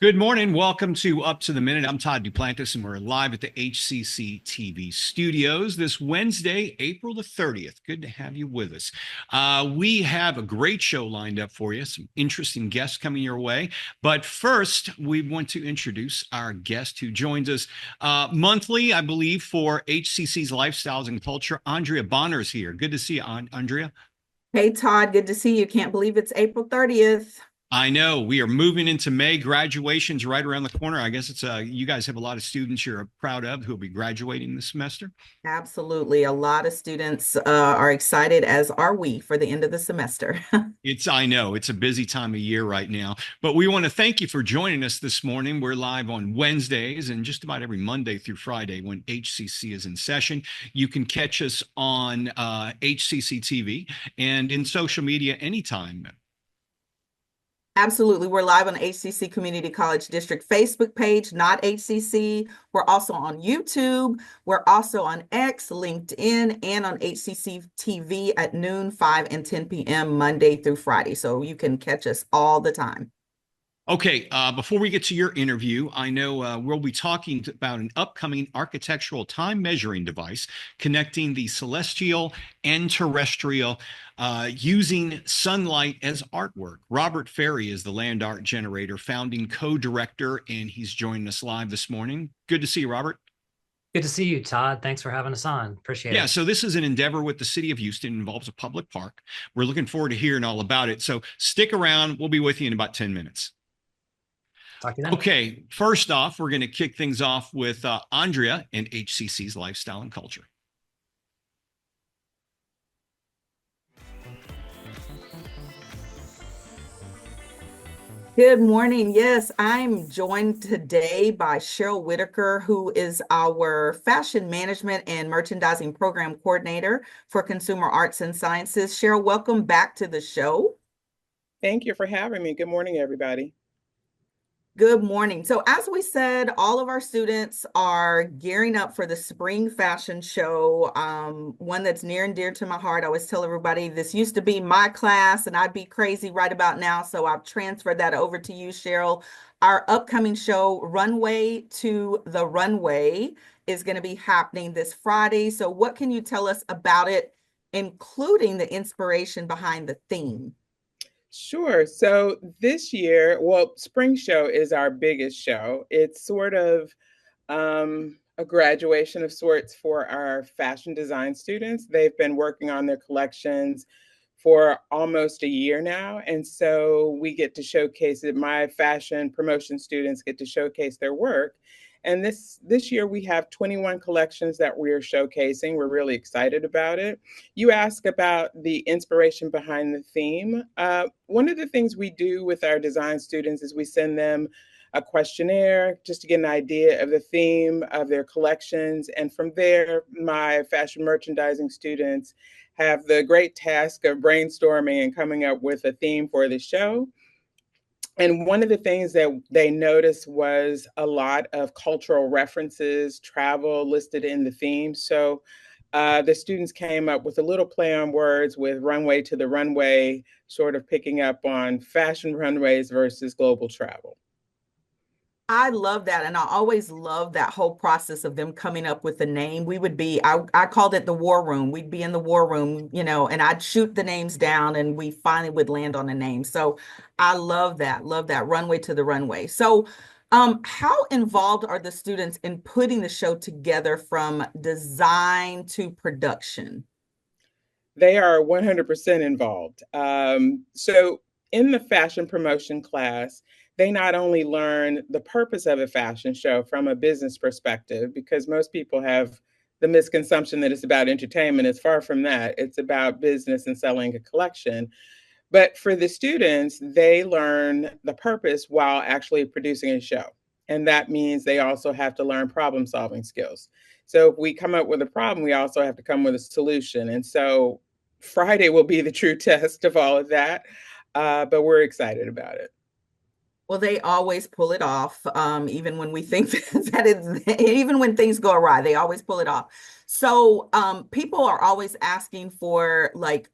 Good morning. Welcome to Up to the Minute. I'm Todd Duplantis, and we're live at the HCCTV studios this Wednesday, April the 30th. Good to have you with us. We have a great show lined up for you, some interesting guests coming your way. But first, we want to introduce our guest who joins us monthly, I believe, for HCC's Lifestyles and Culture. Andrea Bonner's here. Good to see you, Andrea. Hey Todd, good to see you. Can't believe it's April 30th. I know we are moving into May. Graduation's right around the corner. I guess it's you guys have a lot of students you're proud of who will be graduating this semester. Absolutely. A lot of students are excited, as are we, for the end of the semester. I know it's a busy time of year right now, but we want to thank you for joining us this morning. We're live on Wednesdays and just about every Monday through Friday when HCC is in session. You can catch us on HCCTV and in social media anytime. Absolutely. We're live on HCC Community College District Facebook page, not HCC. We're also on YouTube. We're also on X, LinkedIn, and on HCC TV at noon, 5 and 10 p.m. Monday through Friday. So you can catch us all the time. Okay, before we get to your interview, I know we'll be talking about an upcoming architectural time measuring device connecting the celestial and terrestrial using sunlight as artwork. Robert Ferry is the land art generator, founding co-director, and he's joining us live this morning. Good to see you, Robert. Good to see you, Todd. Thanks for having us on. Appreciate Yeah, it. so this is an endeavor with the city of Houston. It involves a public park. We're looking forward to hearing all about it. So stick around. We'll be with you in about 10 minutes. Talk to you then. Okay, first off, we're going to kick things off with Andrea and HCC's Lifestyle and Culture. Good morning. Yes, I'm joined today by Cheryl Whitaker, who is our Fashion Management and Merchandising Program Coordinator for Consumer Arts and Sciences. Cheryl, welcome back to the show. Thank you for having me. Good morning, everybody. Good morning. So as we said, all of our students are gearing up for the spring fashion show, one that's near and dear to my heart. I always tell everybody this used to be my class and I'd be crazy right about now. So I've transferred that over to you, Cheryl. Our upcoming show, Runway to the Runway, is going to be happening this Friday. So what can you tell us about it, including the inspiration behind the theme? Sure. So this year, well, Spring Show is our biggest show. It's sort of a graduation of sorts for our fashion design students. They've been working on their collections for almost a year now. And so we get to showcase it. My fashion promotion students get to showcase their work. And this year we have 21 collections that we're showcasing. We're really excited about it. You ask about the inspiration behind the theme. One of the things we do with our design students is we send them a questionnaire just to get an idea of the theme of their collections. And from there, my fashion merchandising students have the great task of brainstorming and coming up with a theme for the show. And one of the things that they noticed was a lot of cultural references, travel listed in the theme. So the students came up with a little play on words with runway to the runway, sort of picking up on fashion runways versus global travel. I love that. And I always love that whole process of them coming up with the name. I called it the war room. We'd be in the war room, and I'd shoot the names down and we finally would land on a name. So I love that. Love that runway to the runway. So how involved are the students in putting the show together from design to production? They are 100% involved. So in the fashion promotion class, they not only learn the purpose of a fashion show from a business perspective, because most people have the misconception that it's about entertainment. It's far from that. It's about business and selling a collection. But for the students, they learn the purpose while actually producing a show. And that means they also have to learn problem solving skills. So if we come up with a problem, we also have to come with a solution. And so Friday will be the true test of all of that. But we're excited about it. Well, they always pull it off, even when we think that even when things go awry, they always pull it off. So, people are always asking for like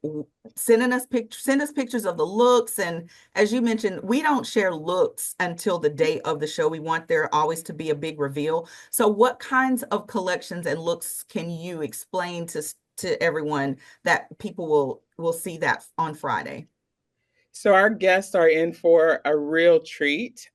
send us pictures of the looks, and as you mentioned, we don't share looks until the day of the show. We want there always to be a big reveal. So, what kinds of collections and looks can you explain to everyone that people will see that on Friday? So our guests are in for a real treat.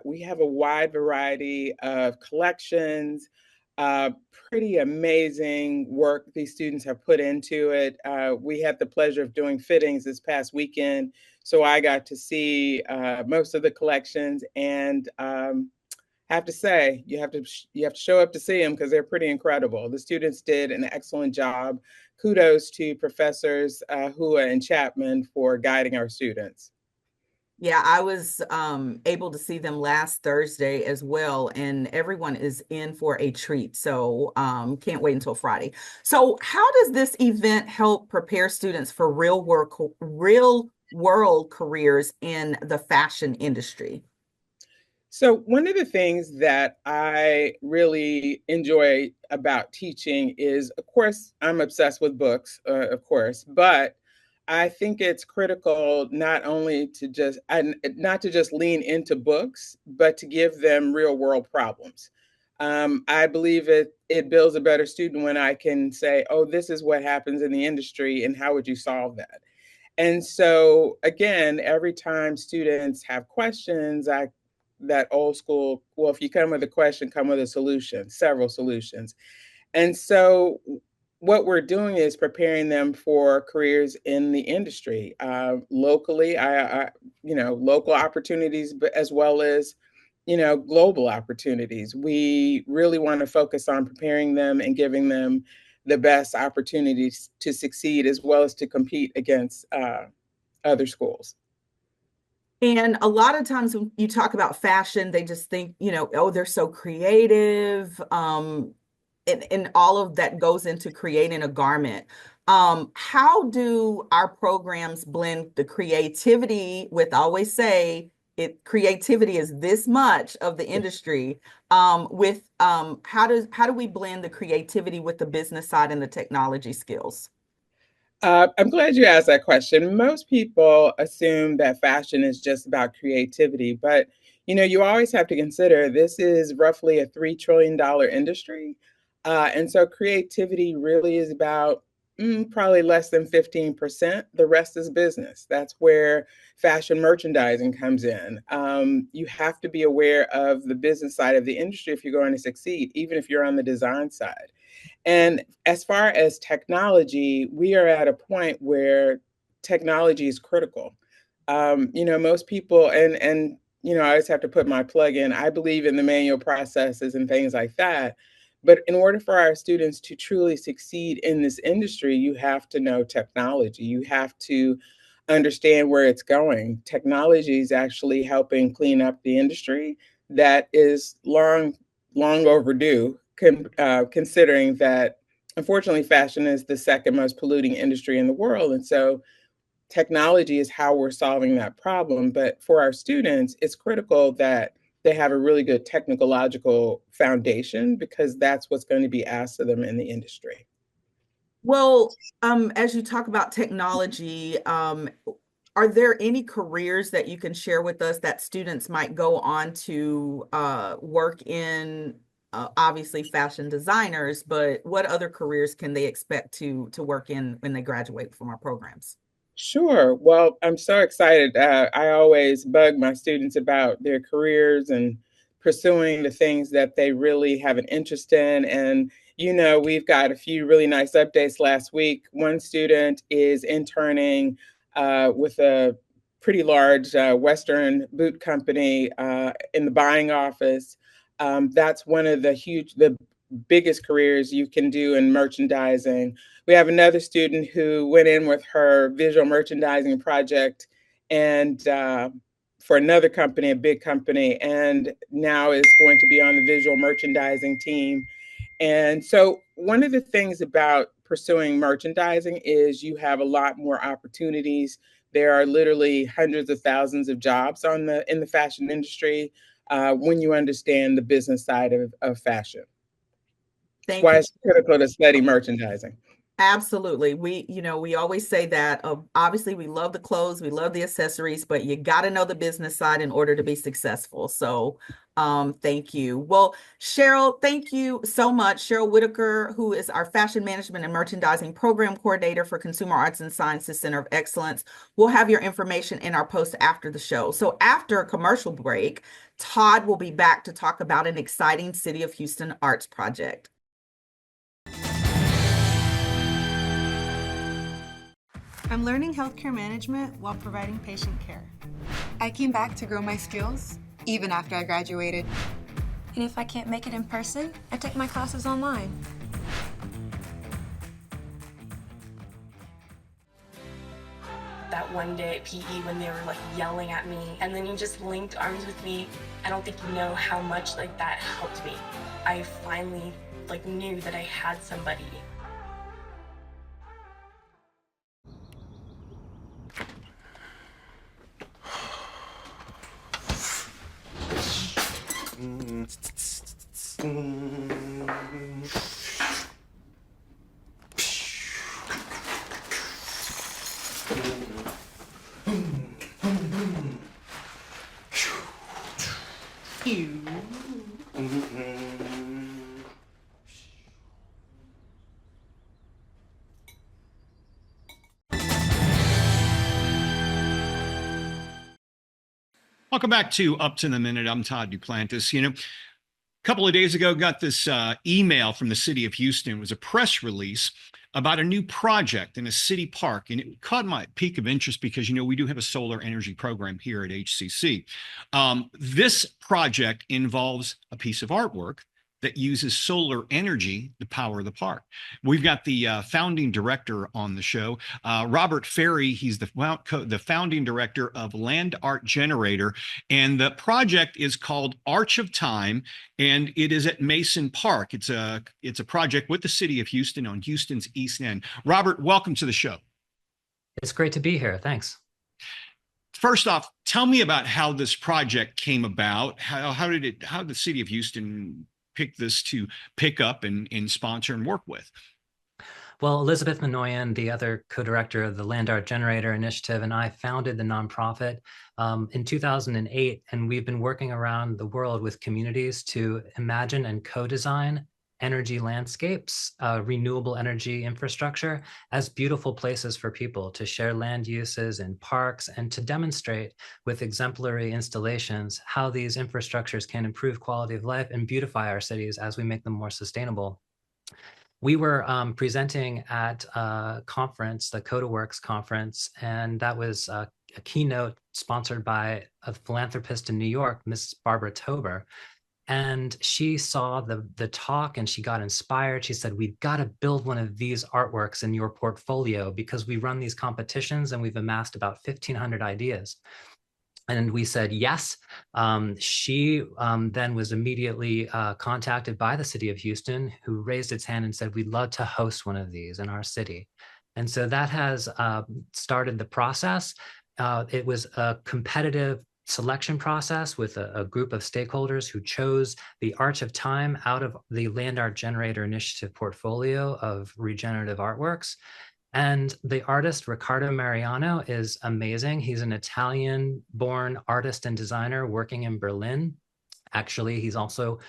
We have a wide variety of collections, uh, pretty amazing work these students have put into it. We had the pleasure of doing fittings this past weekend, so I got to see most of the collections, and have to say you have to show up to see them because they're pretty incredible. The students did an excellent job. Kudos to Professors Hua and Chapman for guiding our students. Yeah, I was able to see them last Thursday as well, and everyone is in for a treat. So can't wait until Friday. So how does this event help prepare students for real world careers in the fashion industry? So, one of the things that I really enjoy about teaching is, of course, I'm obsessed with books, of course, but I think it's critical not only to just and not to just lean into books, but to give them real world problems. I believe it builds a better student when I can say, "Oh, this is what happens in the industry, and how would you solve that?" And so again, every time students have questions, I that old school, well, if you come with a question, come with a solution, several solutions. And so what we're doing is preparing them for careers in the industry, locally, local opportunities, but as well as, global opportunities. We really want to focus on preparing them and giving them the best opportunities to succeed as well as to compete against other schools. And a lot of times when you talk about fashion, they just think, oh, they're so creative. And all of that goes into creating a garment. How do our programs blend the creativity with, I always say, creativity is this much of the industry, with how do we blend the creativity with the business side and the technology skills? I'm glad you asked that question. Most people assume that fashion is just about creativity, but you always have to consider this is roughly a $3 trillion industry, and so creativity really is about probably less than 15%. The rest is business. That's where fashion merchandising comes in. You have to be aware of the business side of the industry if you're going to succeed, even if you're on the design side. And as far as technology, we are at a point where technology is critical. Most people, I always have to put my plug in. I believe in the manual processes and things like that. But in order for our students to truly succeed in this industry, you have to know technology. You have to understand where it's going. Technology is actually helping clean up the industry that is long overdue, considering that unfortunately fashion is the second most polluting industry in the world. And so technology is how we're solving that problem. But for our students, it's critical that they have a really good technological foundation because that's what's going to be asked of them in the industry. Well, as you talk about technology, are there any careers that you can share with us that students might go on to work in? Obviously, fashion designers, but what other careers can they expect to work in when they graduate from our programs? Sure. Well, I'm so excited. I always bug my students about their careers and pursuing the things that they really have an interest in. And, we've got a few really nice updates last week. One student is interning with a pretty large Western boot company in the buying office. That's one of the biggest careers you can do in merchandising. We have another student who went in with her visual merchandising project and for another company, a big company, and now is going to be on the visual merchandising team. And so one of the things about pursuing merchandising is you have a lot more opportunities There are literally hundreds of thousands of jobs in the fashion industry when you understand the business side of fashion. That's why it's critical to study merchandising. Absolutely. We always say that obviously we love the clothes, we love the accessories, but you got to know the business side in order to be successful. So thank you. Well, Cheryl, thank you so much. Cheryl Whitaker, who is our Fashion Management and Merchandising Program Coordinator for Consumer Arts and Sciences Center of Excellence. We'll have your information in our post after the show. So after a commercial break, Todd will be back to talk about an exciting City of Houston arts project. I'm learning healthcare management while providing patient care. I came back to grow my skills, even after I graduated. And if I can't make it in person, I take my classes online. That one day at PE when they were like yelling at me, and then you just linked arms with me. I don't think you know how much like that helped me. I finally like knew that I had somebody. Welcome back to Up to the Minute. I'm Todd Duplantis. A couple of days ago, got this email from the city of Houston. It was a press release about a new project in a city park. And it caught my peak of interest because, we do have a solar energy program here at HCC. This project involves a piece of artwork that uses solar energy to power the park. We've got the founding director on the show, Robert Ferry. He's the founding director of Land Art Generator, and the project is called Arch of Time, and it is at Mason Park. It's a project with the city of Houston on Houston's East End. Robert, welcome to the show. It's great to be here. Thanks. First off, tell me about how this project came about. How did the city of Houston pick this to pick up and sponsor and work with? Well, Elizabeth Minoyan, the other co-director of the Land Art Generator Initiative, and I founded the nonprofit in 2008, and we've been working around the world with communities to imagine and co-design energy landscapes, renewable energy infrastructure as beautiful places for people to share land uses in parks and to demonstrate with exemplary installations how these infrastructures can improve quality of life and beautify our cities as we make them more sustainable. We were presenting at a conference, the CodaWorks conference, and that was a keynote sponsored by a philanthropist in New York, Miss Barbara Tober. And she saw the talk and she got inspired. She said, we've got to build one of these artworks in your portfolio because we run these competitions and we've amassed about 1,500 ideas. And we said, yes. She then was immediately contacted by the city of Houston, who raised its hand and said, we'd love to host one of these in our city. And so that has started the process. It was a competitive selection process with a group of stakeholders who chose the Arch of Time out of the Land Art Generator Initiative portfolio of regenerative artworks. And the artist, Riccardo Mariano, is amazing. He's an Italian-born artist and designer working in Berlin. Actually, he's also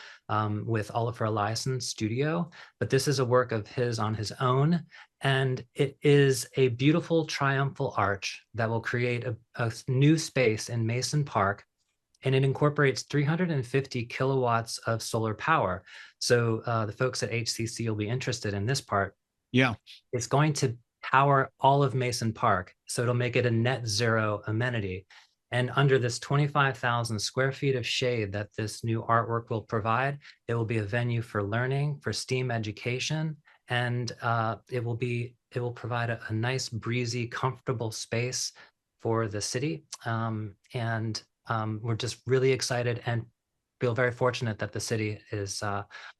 with Oliver Eliasson Studio, but this is a work of his on his own. And it is a beautiful triumphal arch that will create a new space in Mason Park. And it incorporates 350 kilowatts of solar power. So the folks at HCC will be interested in this part. Yeah. It's going to power all of Mason Park. So it'll make it a net zero amenity. And under this 25,000 square feet of shade that this new artwork will provide, it will be a venue for learning, for STEAM education, and it will provide a nice, breezy, comfortable space for the city. And we're just really excited. And feel very fortunate that the city is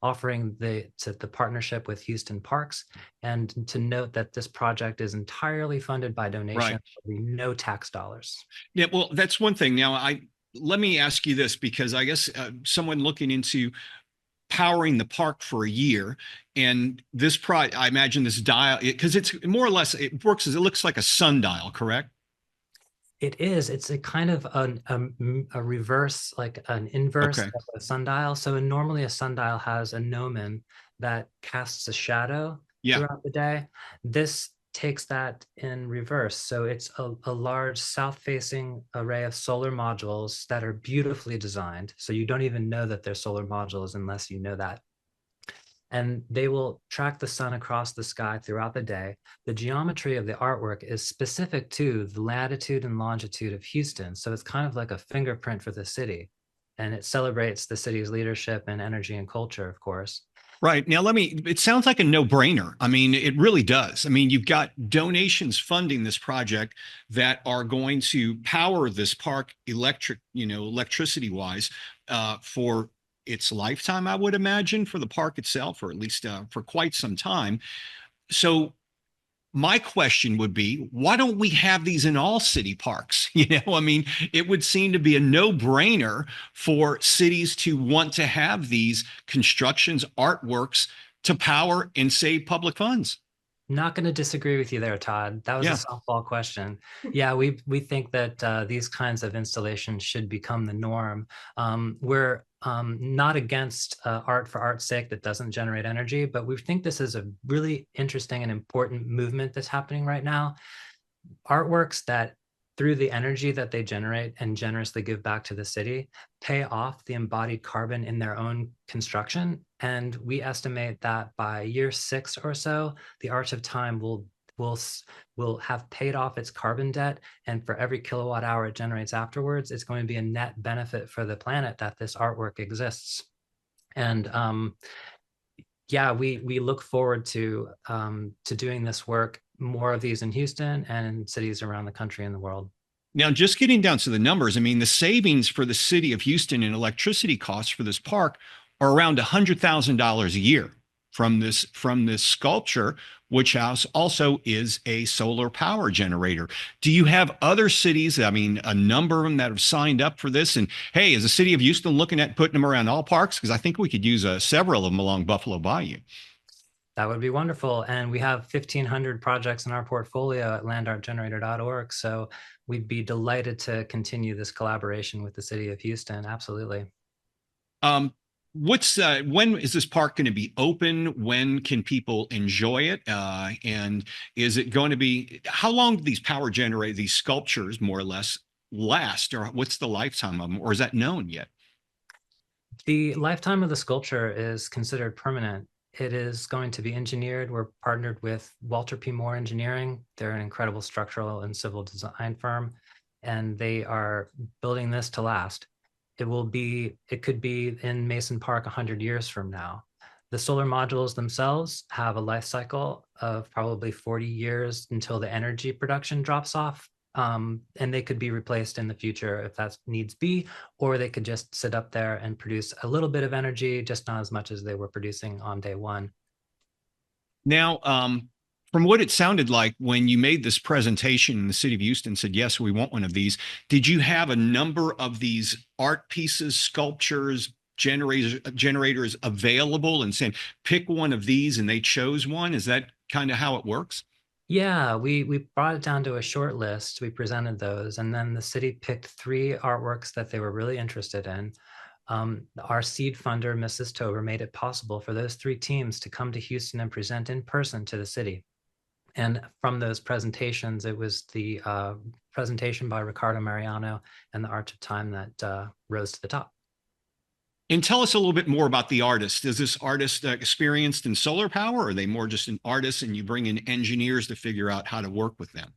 offering the partnership with Houston Parks, and to note that this project is entirely funded by donations, no tax dollars. Yeah, well, that's one thing. Now, let me ask you this, because I guess someone looking into powering the park for a year, and this I imagine this dial, because it's more or less, it works as, it looks like a sundial, correct? It is. It's a kind of a reverse, like an inverse Okay. of a sundial. So normally a sundial has a gnomon that casts a shadow Yeah. throughout the day. This takes that in reverse. So it's a large south-facing array of solar modules that are beautifully designed. So you don't even know that they're solar modules unless you know that. And they will track the sun across the sky throughout the day. The geometry of the artwork is specific to the latitude and longitude of Houston. So it's kind of like a fingerprint for the city. And it celebrates the city's leadership and energy and culture, of course. Right. Now, it sounds like a no-brainer. I mean, it really does. I mean, you've got donations funding this project that are going to power this park electricity wise, for its lifetime, I would imagine, for the park itself, or at least for quite some time. So my question would be, why don't we have these in all city parks? I mean, it would seem to be a no-brainer for cities to want to have these constructions, artworks to power and save public funds. Not going to disagree with you there, Todd. That was a softball question. Yeah, we think that these kinds of installations should become the norm. We're not against art for art's sake that doesn't generate energy, but we think this is a really interesting and important movement that's happening right now. Artworks that, through the energy that they generate and generously give back to the city, pay off the embodied carbon in their own construction. And we estimate that by year 6 or so, the Arch of Time will have paid off its carbon debt. And for every kilowatt hour it generates afterwards, it's going to be a net benefit for the planet that this artwork exists. And yeah, we look forward to doing this work, more of these in Houston and in cities around the country and the world. Now, just getting down to the numbers, I mean, the savings for the city of Houston in electricity costs for this park are around $100,000 a year from this sculpture, which also is a solar power generator. Do you have other cities, I mean, a number of them that have signed up for this? And hey, is the city of Houston looking at putting them around all parks? Because I think we could use several of them along Buffalo Bayou. That would be wonderful. And we have 1,500 projects in our portfolio at landartgenerator.org. So we'd be delighted to continue this collaboration with the city of Houston. Absolutely. When is this park going to be open? When can people enjoy it? And is it going to be, how long do these these sculptures more or less last, or what's the lifetime of them, or is that known yet? The lifetime of the sculpture is considered permanent. It is going to be engineered. We're partnered with Walter P. Moore Engineering. They're an incredible structural and civil design firm, and they are building this to last. It could be in Mason Park 100 years from now. The solar modules themselves have a life cycle of probably 40 years until the energy production drops off. And they could be replaced in the future if that needs be, or they could just sit up there and produce a little bit of energy, just not as much as they were producing on day one. Now, from what it sounded like when you made this presentation and the city of Houston said, yes, we want one of these, did you have a number of these art pieces, sculptures, generators available and saying, pick one of these, and they chose one? Is that kind of how it works? Yeah, we brought it down to a short list. We presented those, and then the city picked 3 artworks that they were really interested in. Our seed funder, Mrs. Tober, made it possible for those 3 teams to come to Houston and present in person to the city. And from those presentations, it was the presentation by Ricardo Mariano and the Arch of Time that rose to the top. And tell us a little bit more about the artist. Is this artist experienced in solar power, or are they more just an artist and you bring in engineers to figure out how to work with them?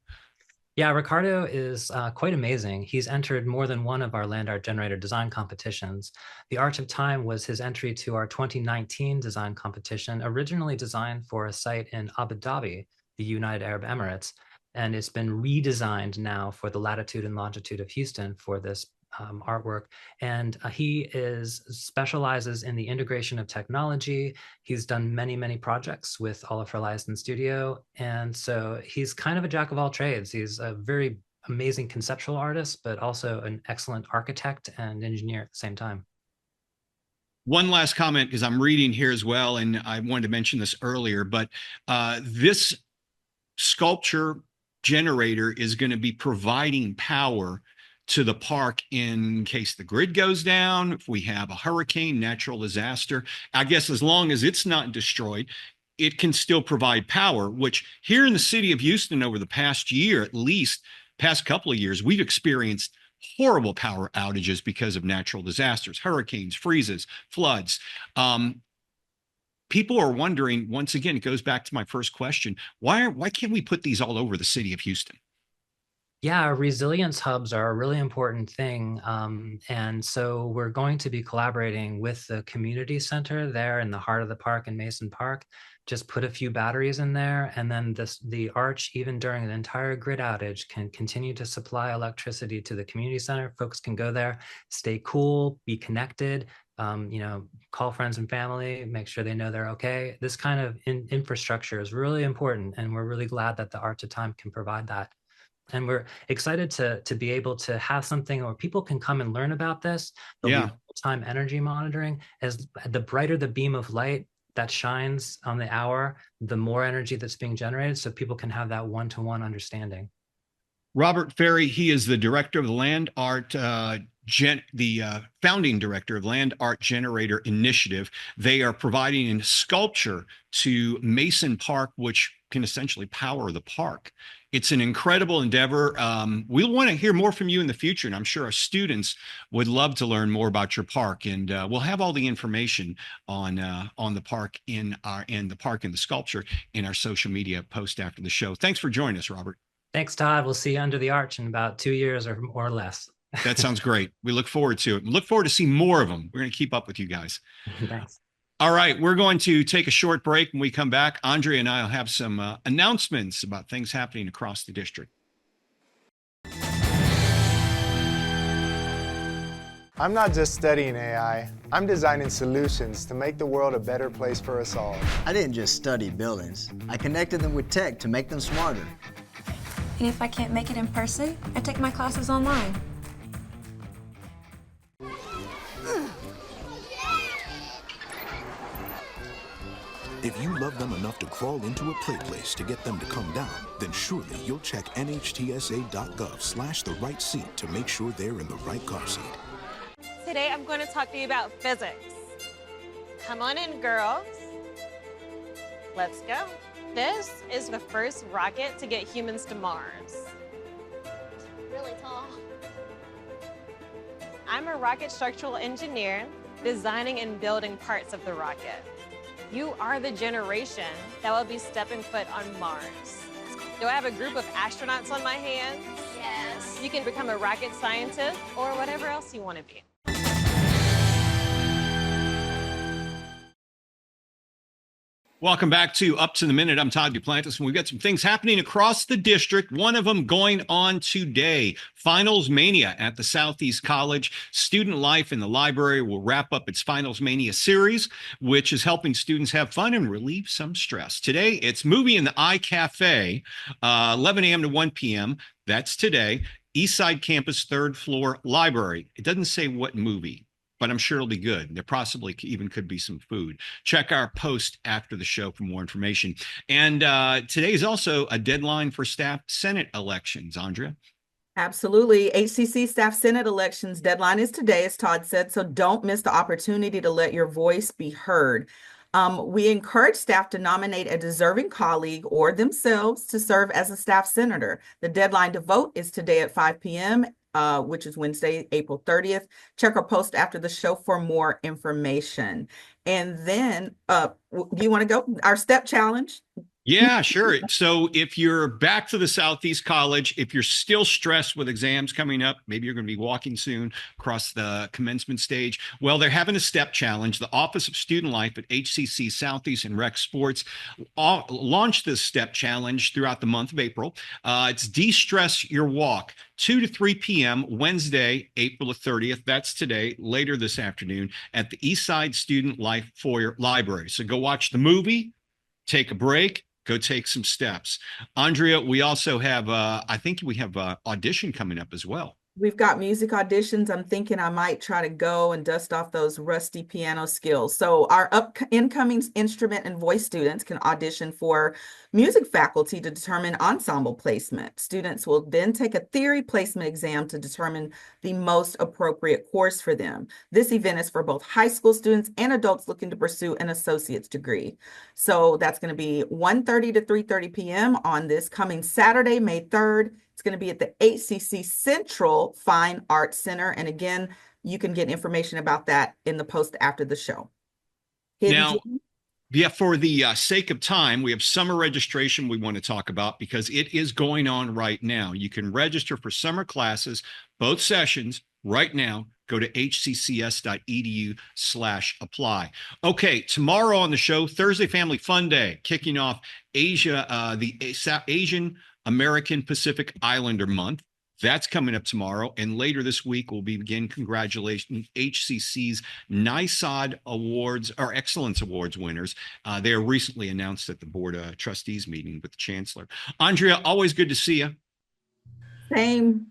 Yeah, Ricardo is quite amazing. He's entered more than one of our land art generator design competitions. The Arch of Time was his entry to our 2019 design competition, originally designed for a site in Abu Dhabi, the United Arab Emirates, and it's been redesigned now for the latitude and longitude of Houston for this artwork. And he specializes in the integration of technology. He's done many, many projects with Olafur Eliasson Studio. And so he's kind of a jack of all trades. He's a very amazing conceptual artist, but also an excellent architect and engineer at the same time. One last comment, because I'm reading here as well, and I wanted to mention this earlier, but this sculpture generator is going to be providing power to the park in case the grid goes down, if we have a hurricane, natural disaster. I guess as long as it's not destroyed, it can still provide power, which here in the city of Houston over the past year, at least past couple of years, we've experienced horrible power outages because of natural disasters, hurricanes, freezes, floods. People are wondering, once again, it goes back to my first question, why can't we put these all over the city of Houston? Yeah, resilience hubs are a really important thing. And so we're going to be collaborating with the community center there in the heart of the park in Mason Park. Just put a few batteries in there, and then the arch, even during an entire grid outage, can continue to supply electricity to the community center. Folks can go there, stay cool, be connected, call friends and family, make sure they know they're okay. This kind of infrastructure is really important, and we're really glad that the Arch of Time can provide that. And we're excited to be able to have something where people can come and learn about this. There'll be real-time energy monitoring. As the brighter the beam of light that shines on the hour, the more energy that's being generated, so people can have that one-to-one understanding. Robert Ferry, he is the director of the Land Art, founding director of Land Art Generator Initiative. They are providing a sculpture to Mason Park, which can essentially power the park. It's an incredible endeavor. We'll want to hear more from you in the future, and I'm sure our students would love to learn more about your park. And we'll have all the information on the park and the sculpture in our social media post after the show. Thanks for joining us, Robert. Thanks, Todd. We'll see you under the arch in about 2 years or less. That sounds great. We look forward to it. We look forward to seeing more of them. We're going to keep up with you guys. Thanks. All right, we're going to take a short break. When we come back, Andrea and I will have some announcements about things happening across the district. I'm not just studying AI, I'm designing solutions to make the world a better place for us all. I didn't just study buildings, I connected them with tech to make them smarter. And if I can't make it in person, I take my classes online. If you love them enough to crawl into a play place to get them to come down, then surely you'll check nhtsa.gov/the right seat to make sure they're in the right car seat. Today I'm going to talk to you about physics. Come on in, girls. Let's go. This is the first rocket to get humans to Mars. Really tall. I'm a rocket structural engineer, designing and building parts of the rocket. You are the generation that will be stepping foot on Mars. Do I have a group of astronauts on my hands? Yes. You can become a rocket scientist or whatever else you want to be. Welcome back to Up to the Minute. I'm Todd Duplantis, and we've got some things happening across the district. One of them going on today. Finals Mania at the Southeast College. Student Life in the Library will wrap up its Finals Mania series, which is helping students have fun and relieve some stress. Today, it's Movie in the Eye Cafe, 11 a.m. to 1 p.m. That's today. Eastside Campus, 3rd floor library. It doesn't say what movie, but I'm sure it'll be good. There possibly even could be some food. Check our post after the show for more information. And today is also a deadline for staff Senate elections. Andrea? Absolutely. HCC Staff Senate elections deadline is today, as Todd said, so don't miss the opportunity to let your voice be heard. We encourage staff to nominate a deserving colleague or themselves to serve as a staff senator. The deadline to vote is today at 5 p.m., which is Wednesday, April 30th. Check our post after the show for more information. And then, do you want to go? Our STEP challenge. Yeah, sure. So if you're back to the Southeast College, if you're still stressed with exams coming up, maybe you're going to be walking soon across the commencement stage. Well, they're having a step challenge. The Office of Student Life at HCC Southeast and Rec Sports launched this step challenge throughout the month of April. It's De-Stress Your Walk, 2 to 3 p.m. Wednesday, April the 30th. That's today, later this afternoon at the Eastside Student Life Foyer Library. So go watch the movie, take a break, go take some steps. Andrea, we also have, I think we have audition coming up as well. We've got music auditions. I'm thinking I might try to go and dust off those rusty piano skills. So our incoming instrument and voice students can audition for music faculty to determine ensemble placement. Students will then take a theory placement exam to determine the most appropriate course for them. This event is for both high school students and adults looking to pursue an associate's degree. So that's going to be 1:30 to 3:30 p.m. on this coming Saturday, May 3rd. It's going to be at the HCC Central Fine Arts Center. And again, you can get information about that in the post after the show. Now, yeah, for the sake of time, we have summer registration we want to talk about because it is going on right now. You can register for summer classes, both sessions, right now. Go to hccs.edu/apply. Okay, tomorrow on the show, Thursday Family Fun Day, kicking off the Asian American Pacific Islander Month. That's coming up tomorrow. And later this week, we'll begin congratulations HCC's NISOD Awards or Excellence Awards winners. They are recently announced at the Board of Trustees meeting with the Chancellor. Andrea, always good to see you. Same.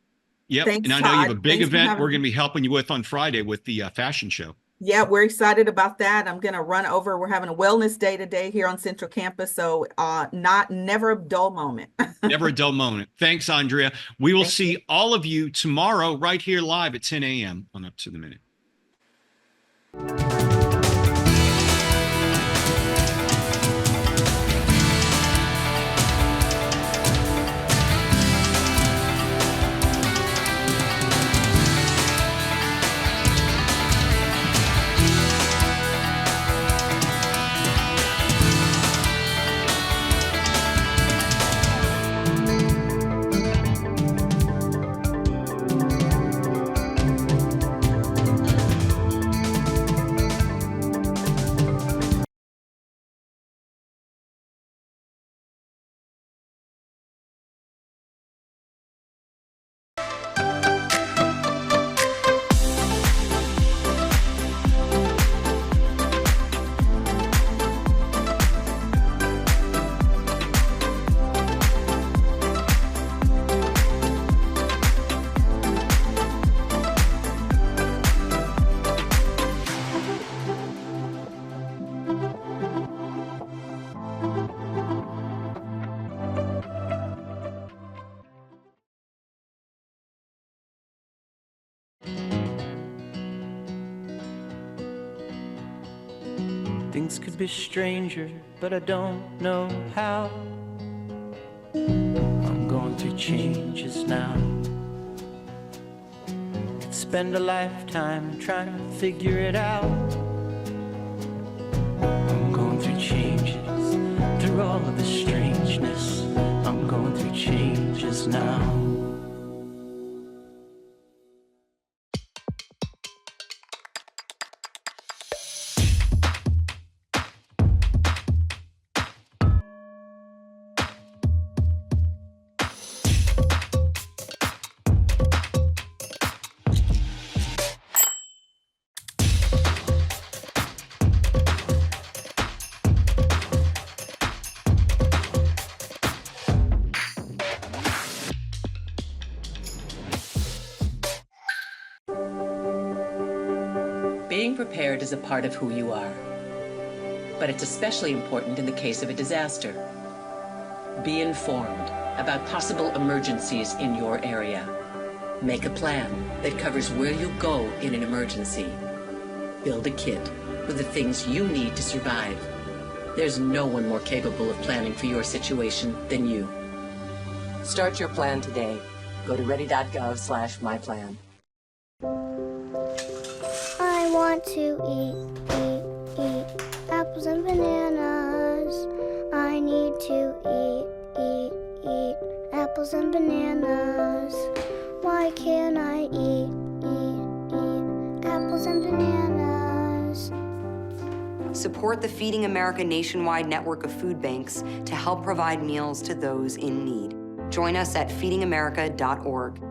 Yep. Thanks, and I know you have a Todd. big Thanks for event having we're going to me. be helping you with on Friday with the fashion show. Yeah, we're excited about that. I'm going to run over. We're having a wellness day today here on Central Campus. So never a dull moment. Never a dull moment. Thanks, Andrea. We will see all of you tomorrow right here live at 10 a.m. on Up to the Minute. Things could be stranger, but I don't know how. I'm going through changes now. Could spend a lifetime trying to figure it out. I'm going through changes, through all of the strangeness. I'm going through changes now. Being prepared is a part of who you are, but it's especially important in the case of a disaster. Be informed about possible emergencies in your area. Make a plan that covers where you go in an emergency. Build a kit with the things you need to survive. There's no one more capable of planning for your situation than you. Start your plan today. Go to ready.gov/myplan. I want to eat apples and bananas. I I need to eat apples and bananas. Why can't I eat apples and bananas? Support the Feeding America nationwide network of food banks to help provide meals to those in need. Join us at feedingamerica.org.